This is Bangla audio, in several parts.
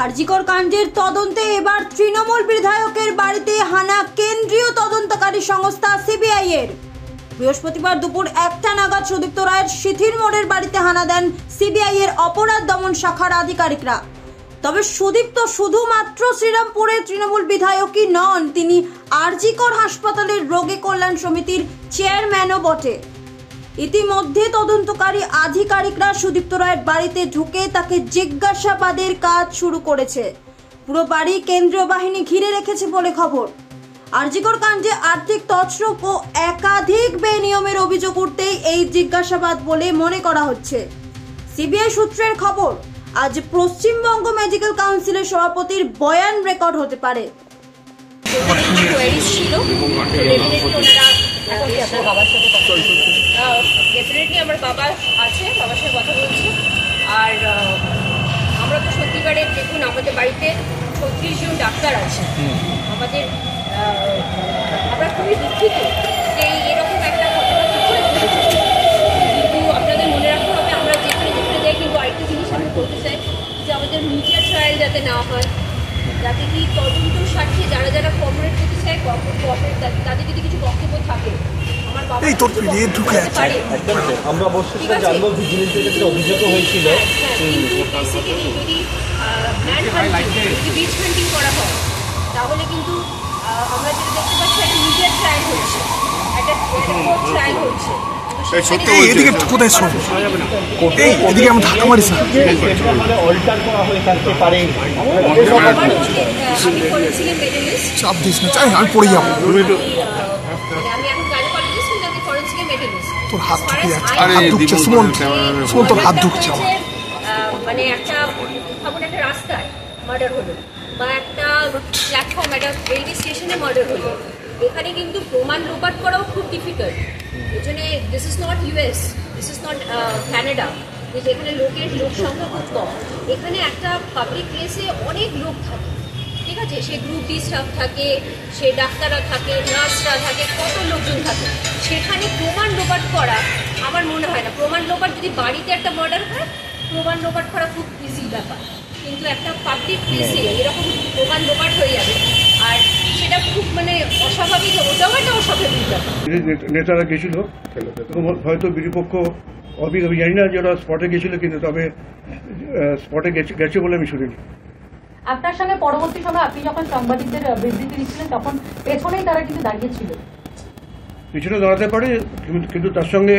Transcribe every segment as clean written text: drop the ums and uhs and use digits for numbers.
আরজিকর কাণ্ডের তদন্তে এবার তৃণমূল বিধায়কের বাড়িতে হানা কেন্দ্রীয় তদন্তকারী সংস্থা সিবিআই এর। বৃহস্পতিবার দুপুর 1টা নাগাদ সুদীপ্ত রায়ের শিথির মোড়ের বাড়িতে হানা দেন সিবিআই এর অপরাধ দমন শাখার আধিকারিকরা। তবে সুদীপ্ত শুধুমাত্র শ্রীরামপুরের তৃণমূল বিধায়কই নন, তিনি আরজিকর হাসপাতালের রোগী কল্যাণ সমিতির চেয়ারম্যানও বটে। ইতিমধ্যে তদন্তকারী আধিকারিকরা সুদীপ্ত রায়ের বাড়িতে ঢুকে তাকে জিজ্ঞাসাবাদের কাজ শুরু করেছে। পুরো বাড়ি কেন্দ্রীয় বাহিনী ঘিরে রেখেছে বলে খবর। আরজিকর কাণ্ডে আর্থিক তছরূপ ও একাধিক বেনিয়মের অভিযোগ উঠতেই এই জিজ্ঞাসাবাদ বলে মনে করা হচ্ছে। সিবিআই সূত্রের খবর, আজ পশ্চিমবঙ্গ মেডিকেল কাউন্সিলের সভাপতির বয়ান রেকর্ড হতে পারে। আমার বাবা আছে, বাবার সাথে কথা বলছি। আর আমরা তো সত্যিকারের দেখুন, আমাদের বাড়িতে 36 জন ডাক্তার আছে। আমাদের আমরা খুবই দুঃখিত যে এরকম একটা ঘটনা কিন্তু আপনাদের মনে রাখতে হবে, আমরা যেখানে যেখানে যাই কিন্তু আরেকটা জিনিস আমি বলতে চাই যে আমাদের মিডিয়া ট্রায়াল যাতে না হয়, যাতে কি তদন্ত স্বার্থে যারা যারা কোঅপারেট করতে চায় তাদের যদি কিছু বক্তব্য থাকে আমরা অবশ্যই জানবো। ভিজিলেন্সের ক্ষেত্রে অভিযোগ হয়েছিল, কিন্তু বেসিক্যালি যদি বিচ হান্টিং করা হয় তাহলে কিন্তু আমরা যেটা দেখতে পাচ্ছি একটা মিডিয়া ট্রায়াল হচ্ছে, একটা কোর্ট ট্রায়াল হচ্ছে। অল্টার করা হয়ে থাকতে পারে। আমি ফরেন্সিকের মেডেলিস্ট, চাপ দিস না, চাই আমি পড়ে যাবো। আমি এখন গাইনোকোলজিস্ট, কিন্তু আমি ফরেন্সিকের মেডেলিস্ট। তোর হাত ঢুকে যাচ্ছে, হাত ঢুকছে সুমন, সুমন তোর হাত ঢুকছে। মানে একটা ভাবুন, একটা রাস্তায় মার্ডার হলো বা একটা প্ল্যাটফর্ম, একটা রেলওয়ে স্টেশনে মার্ডার হলো, এখানে কিন্তু প্রমাণ লোপাট করাও খুব ডিফিকাল্ট। এই জন্য this is not US, this is not Canada, যেখানে লোক সংখ্যা খুব কম। এখানে একটা পাবলিক প্লেসে অনেক লোক থাকে, ঠিক আছে? সে গ্রুপ ডি স্টাফ থাকে, সে ডাক্তাররা থাকে, নার্সরা থাকে, কত লোকজন থাকে। সেখানে প্রমাণ লোপাট করা আমার মনে হয় না। প্রমাণ লোপাট যদি বাড়িতে একটা মার্ডার হয়, প্রমাণ লোপাট করা খুব ইজি ব্যাপার, কিন্তু একটা পাবলিক প্লেসে এরকম প্রমাণ লোপাট হয়ে যাবে, আর সেটা খুব মানে অস্বাভাবিক, ওটাও একটা অস্বাভাবিক ব্যাপার। নেতারা গেছিল, হয়তো বিপক্ষ আমি জানি না যে ওরা স্পটে গেছিল, কিন্তু তবে স্পটে গেছে বলে আমি শুনিনি। আপনার সঙ্গে পরবর্তী সময় আপনি যখন সাংবাদিকদের বিবৃতি দিচ্ছিলেন তখন পেছনেই তারা কিন্তু দাঁড়িয়েছিল। পিছনে দাঁড়াতে পারে, কিন্তু তার সঙ্গে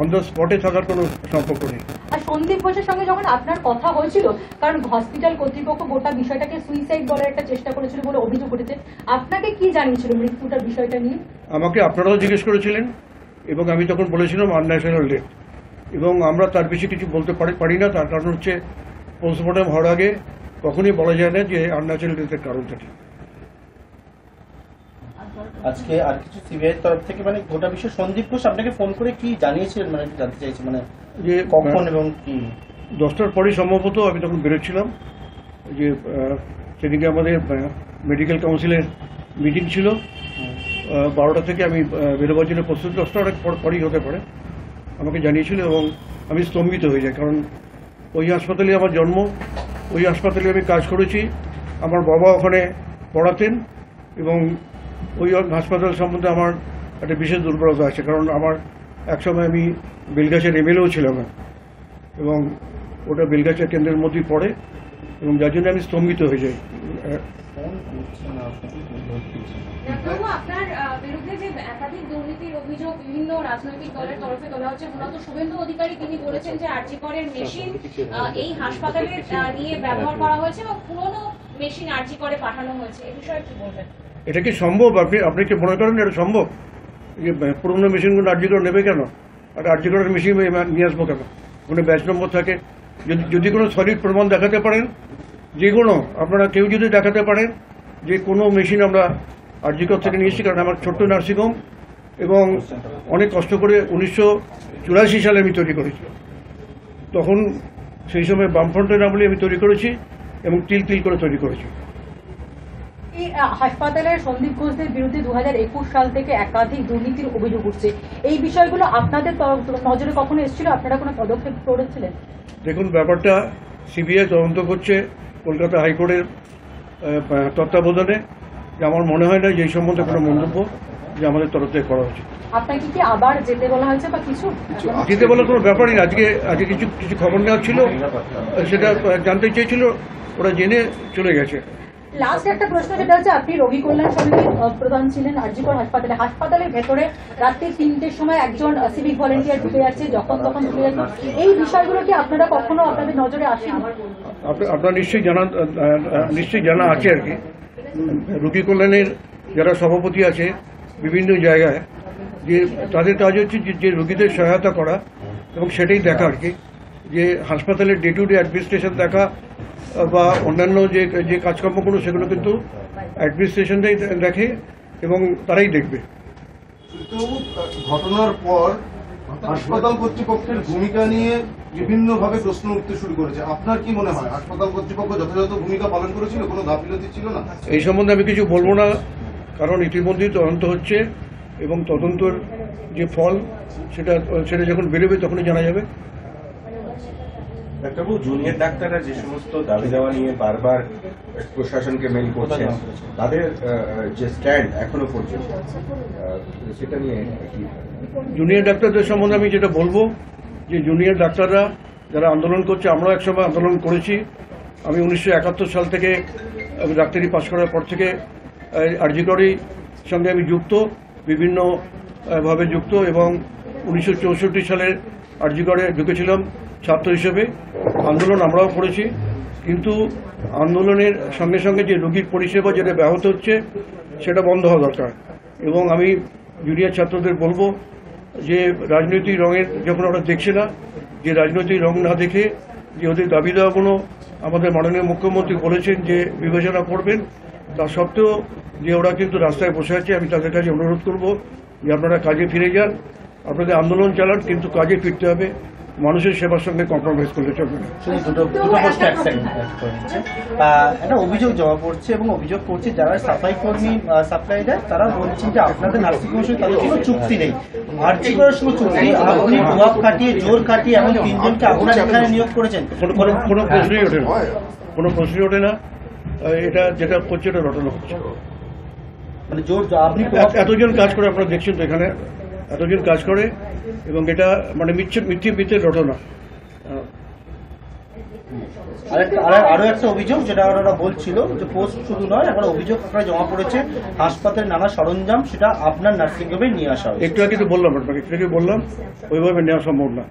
অন দ্য স্পটে থাকার কোনো সম্পর্ক নেই। আর সন্দীপ ঘোষের সঙ্গে যখন আপনার কথা হয়েছিল, কারণ হসপিটাল কর্তৃপক্ষ গোটা বিষয়টাকে সুইসাইড বলার একটা চেষ্টা করেছিল বলে অভিযোগ উঠেছে, আপনাকে কি জানিয়েছিল মৃত্যুটার বিষয়টা নিয়ে? আমাকে আপনারাও জিজ্ঞেস করেছিলেন এবং আমি তখন বলেছিলাম আনন্যাচারাল ডেথ, এবং আমরা তার বেশি কিছু বলতে পারি না। তার কারণ হচ্ছে পোস্টমর্টম হওয়ার আগে কখনই বলা যায় না যে আনন্যাচারাল ডেথের কারণটা কি। আজকে আর কিছু সিবিআই তরফ থেকে মানে গোটা বিষয় সন্দীপ ঘোষ আপনাকে ফোন করে কি জানিয়েছিলেন, মানে জানতে চাইছি মানে যে কখন এবং কি? 10টার পরেই সম্ভবত আমি তখন বেরোচ্ছিলাম, যে সেদিকে আমাদের মেডিকেল কাউন্সিলের মিটিং ছিল। 12টা থেকে আমি বেরোবার জন্য প্রস্তুতি, 10টার পরেই হতে পারে, আমাকে জানিয়েছিল এবং আমি স্তম্ভিত হয়ে যাই। কারণ ওই হাসপাতালে আমার জন্ম, ওই হাসপাতালে আমি কাজ করেছি, আমার বাবা ওখানে পড়াতেন, এবং ওই হাসপাতাল সম্বন্ধে আমার একটা বিশেষ দুর্বলতা আছে। কারণ আমার একসময় আমি বেলগাছিয়ার এমএলএও ছিলাম, এবং ওটা বেলগাছিয়া কেন্দ্রের মধ্যেই পড়ে, এবং যার জন্য আমি স্তম্ভিত হয়ে যাই। আপনার বিরুদ্ধে যে একাধিক দুর্নীতির অভিযোগ বিভিন্ন রাজনৈতিক দলের তরফে তোলা হচ্ছে, মূলত শুভেন্দু অধিকারী তিনি বলেছেন যে আরজিকরের মেশিন এই হাসপাতালে নিয়ে ব্যবহার করা হয়েছে এবং পুরনো মেশিন আরজিকরে পাঠানো হয়েছে, এই বিষয়ে কি বলবেন? এটা কি সম্ভব? আপনি কি মনে করেন এটা সম্ভব যে পুরনো মেশিনগুলো আরজিকর নেবে কেন? আর আরজিকরের মেশিন নিয়ে আসবো কেন? কোনো ব্যাচ নম্বর থাকে, যদি কোনো সলিড প্রমাণ দেখাতে পারেন, যে কোনো আপনারা কেউ যদি দেখাতে পারেন যে কোনো মেশিন আমরা আরজিকর থেকে নিয়েছি। কারণ আমার ছোট্ট নার্সিংহোম, এবং অনেক কষ্ট করে 1984 সালে আমি তৈরি করেছি। তখন সেই সময় বামফ্রন্টের আমলে আমি তৈরি করেছি এবং তিল করে তৈরি করেছি। হাসপাতালের সন্দীপ ঘোষদের বিরুদ্ধে 2021 সাল থেকে একাধিক দুর্নীতির অভিযোগ উঠছে, এই বিষয়গুলো আপনাদের নজরে কখনো এসেছিল? আপনারা কোনো পদক্ষেপ করেছিলেন? দেখুন, ব্যাপারটা সিবিআই তদন্ত করছে, কলকাতা হাইকোর্টের তত্ত্বাবধানে, যে আমার মনে হয় না যে এই সম্বন্ধে কোনো মন্তব্য যে আমাদের তরফ থেকে করা উচিত। আপনাকে কি আবার যেতে বলা হয়েছে বা কিছু? যেতে বলার কোনো ব্যাপারই না। আজকে কিছু খবর নেওয়া ছিল, সেটা জানতে চেয়েছিল, ওরা জেনে চলে গেছে। লাস্ট একটা প্রশ্ন, যেটা হচ্ছে আপনি রোগী কল্যাণ সমিতির প্রধান ছিলেন আরজিকর হাসপাতালের ভেতরে রাত্রি 3টের সময় একজন সিভিক ভলেন্টিয়ার ঢুকে যাচ্ছে, যখন তখন ঢুকে যাচ্ছে, এই বিষয়গুলো কি আপনারা কখনো আপনাদের নজরে আসেন? আপনার নিশ্চয়ই জানা আছে আর কি। রোগী কল্যাণের যারা সভাপতি আছে বিভিন্ন জায়গায়, যে তাদের কাজ হচ্ছে যে রোগীদের সহায়তা করা এবং সেটাই দেখা আর কি, যে হাসপাতালের ডে টু ডে অ্যাডমিনিস্ট্রেশন দেখা বা অন্যান্য যে কাজকর্মগুলো সেগুলো কিন্তু অ্যাডমিনিস্ট্রেশনটাই দেখে এবং তারাই দেখবে। ঘটনার পর হাসপাতাল কর্তৃপক্ষের ভূমিকা নিয়ে বিভিন্নভাবে প্রশ্ন উঠতে শুরু করেছে। আপনার কি মনে হয় হাসপাতাল কর্তৃপক্ষ যথাযথ ভূমিকা পালন করেছিল, কোনো গাফিলতি ছিল না? এই সম্বন্ধে আমি কিছু বলবো না, কারণ ইতিমধ্যেই তদন্ত হচ্ছে এবং তদন্তের যে ফল সেটা যখন বেরোবে তখনই জানা যাবে। ডাক্তারবাবু, জুনিয়র ডাক্তাররা যে সমস্ত দাবি দেওয়া নিয়ে বারবার প্রশাসনকে মেইল করছেন, তাদের যে স্ট্যান্ড এখনো পর্যন্ত, সেটা নিয়ে কি? জুনিয়র ডাক্তারদের সম্বন্ধে আমি যেটা বলবো, যে জুনিয়র ডাক্তাররা যারা আন্দোলন করছে, আমরাও একসময় আন্দোলন করেছি। আমি 1971 সাল থেকে ডাক্তারি পাশ করার পর থেকে আরজিকরের সঙ্গে আমি যুক্ত, বিভিন্নভাবে যুক্ত, এবং 1964 সালের আরজিকরে ঢুকেছিলাম ছাত্র হিসেবে। আন্দোলন আমরাও করেছি, কিন্তু আন্দোলনের সঙ্গে সঙ্গে যে রোগীর পরিষেবা যেটা ব্যাহত হচ্ছে সেটা বন্ধ হওয়া দরকার। এবং আমি জুনিয়র ছাত্রদের বলবো যে রাজনৈতিক রঙের যখন ওরা দেখছে না, যে রাজনৈতিক রং না দেখে যে ওদের দাবি দেওয়াগুলো আমাদের মাননীয় মুখ্যমন্ত্রী বলেছেন যে বিবেচনা করবেন, তা সত্ত্বেও যে ওরা কিন্তু রাস্তায় বসে আছে, আমি তাদের কাছে অনুরোধ করব যে আপনারা কাজে ফিরে যান, আপনাদের আন্দোলন চালান, কিন্তু কাজে ফিরতে হবে, মানুষের সেবার সঙ্গে কম্প্রোমাইজ করলে চলবে না। দুটো প্রশ্ন এক সেকেন্ড করে নিচ্ছে। একটা অভিযোগ জমা পড়ছে এবং অভিযোগ করছে যারা সাপ্লাই কর্মী সাপ্লাই দেয়, তারা বলছেন যে আপনাদের নার্সিংহোমের সঙ্গে তাদের কোনো চুক্তি নেই, আরজিকরের সঙ্গে চুক্তি, আপনি প্রভাব খাটিয়ে জোর খাটিয়ে এমন 3 জনকে আপনারা এখানে নিয়োগ করেছেন। কোনো প্রশ্নই ওঠে না, কোনো প্রশ্নই ওঠে না। এটা যেটা করছে এটা রটনা হচ্ছে। মানে জোর আপনি এতজন কাজ করে, আপনারা দেখছেন তো এখানে এতজন কাজ করে, এবং এটা মানে মিথ্যে রটনা। আরো একটা অভিযোগ যেটা ওরা বলছিল যে পোস্ট শুধু নয়, এখন অভিযোগ আপনারা জমা পড়েছে হাসপাতালের নানা সরঞ্জাম সেটা আপনার নার্সিংহোমে নিয়ে আসা হয়। একটু আগে তো বললাম, আপনাকে একটু আগে বললাম, ওইভাবে নেওয়া সম্ভব না।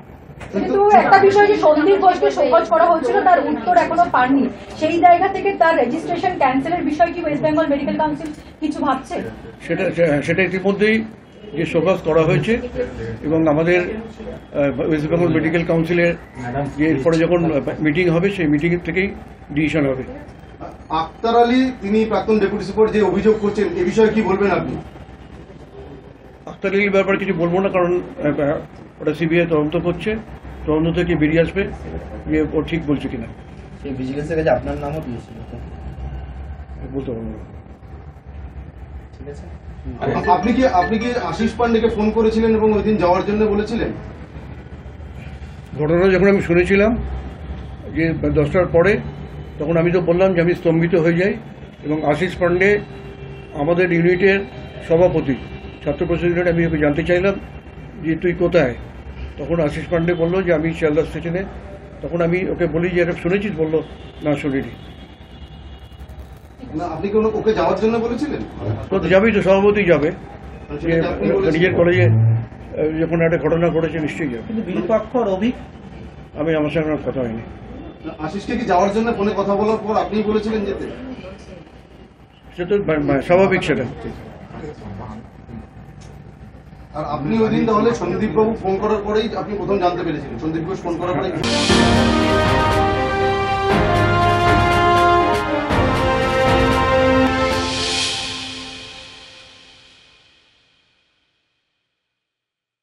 কিন্তু একটা বিষয়, যে সন্দীপ ঘোষকে শোকজ করা হচ্ছিল, তার উত্তর এখনো পাননি, সেই জায়গা থেকে তার রেজিস্ট্রেশন ক্যান্সেলের বিষয় কি ওয়েস্ট বেঙ্গল মেডিকেল কাউন্সিল কিছু ভাবছে? সেটা ইতিমধ্যেই যে শোকজ করা হয়েছে, এবং আমাদের ওয়েস্ট বেঙ্গল মেডিকেল কাউন্সিলের যে এরপরে যখন মিটিং হবে সেই মিটিং থেকেই ডিসিশন হবে। আক্তার আলী, তিনি প্রাক্তন ডেপুটি সুপার, যে অভিযোগ করছেন, এ বিষয়ে কি বলবেন আপনি? আক্তার আলীর ব্যাপারে কিছু বলবো না, কারণ ওটা সিবিআই তদন্ত করছে, তদন্ত থেকে বেরিয়ে আসবে যে ও ঠিক বলছে কিনা। সেই ভিজিলেন্সের কাছে আপনার নামও দিয়েছিল, বলতে পারবো না। ঠিক আছে। আপনি কি আশিস পান্ডেকে ফোন করেছিলেন এবং ওই দিন যাওয়ার জন্য বলেছিলেন? ঘটনা যখন আমি শুনেছিলাম যে 10টার পরে, তখন আমি তো বললাম যে আমি স্তম্ভিত হয়ে যাই, এবং আশিস পান্ডে আমাদের ইউনিটের সভাপতি, ছাত্র প্রেসিডেন্ট, আমি ওকে জানতে চাইলাম যে তুই কোথায়? তখন আশিস পান্ডে বললো যে আমি শিয়ালদা স্টেশনে। তখন আমি ওকে বলি যে এটা শুনেছিস? বললো না, শুনিনি। আপনি কি ওকে যাওয়ার জন্য বলেছিলেন? তো যাবেই, তো সভাপতি যাবে, নিজের কলেজে যখন একটা ঘটনা ঘটেছে নিশ্চয়ই যাবে। কিন্তু বিরূপাক্ষ রবি, আমি আমার সঙ্গে কথা হয়নি। আশিসকে কি যাওয়ার জন্য ফোনে কথা বলার পর আপনি বলেছিলেন যেতে? সে তো স্বাভাবিক সেটা। আর আপনি ওই দিন তাহলে সন্দীপ বাবু ফোন করার পরেই আপনি প্রথম জানতে পেরেছিলেন? সন্দীপ ঘোষ ফোন করার পরেই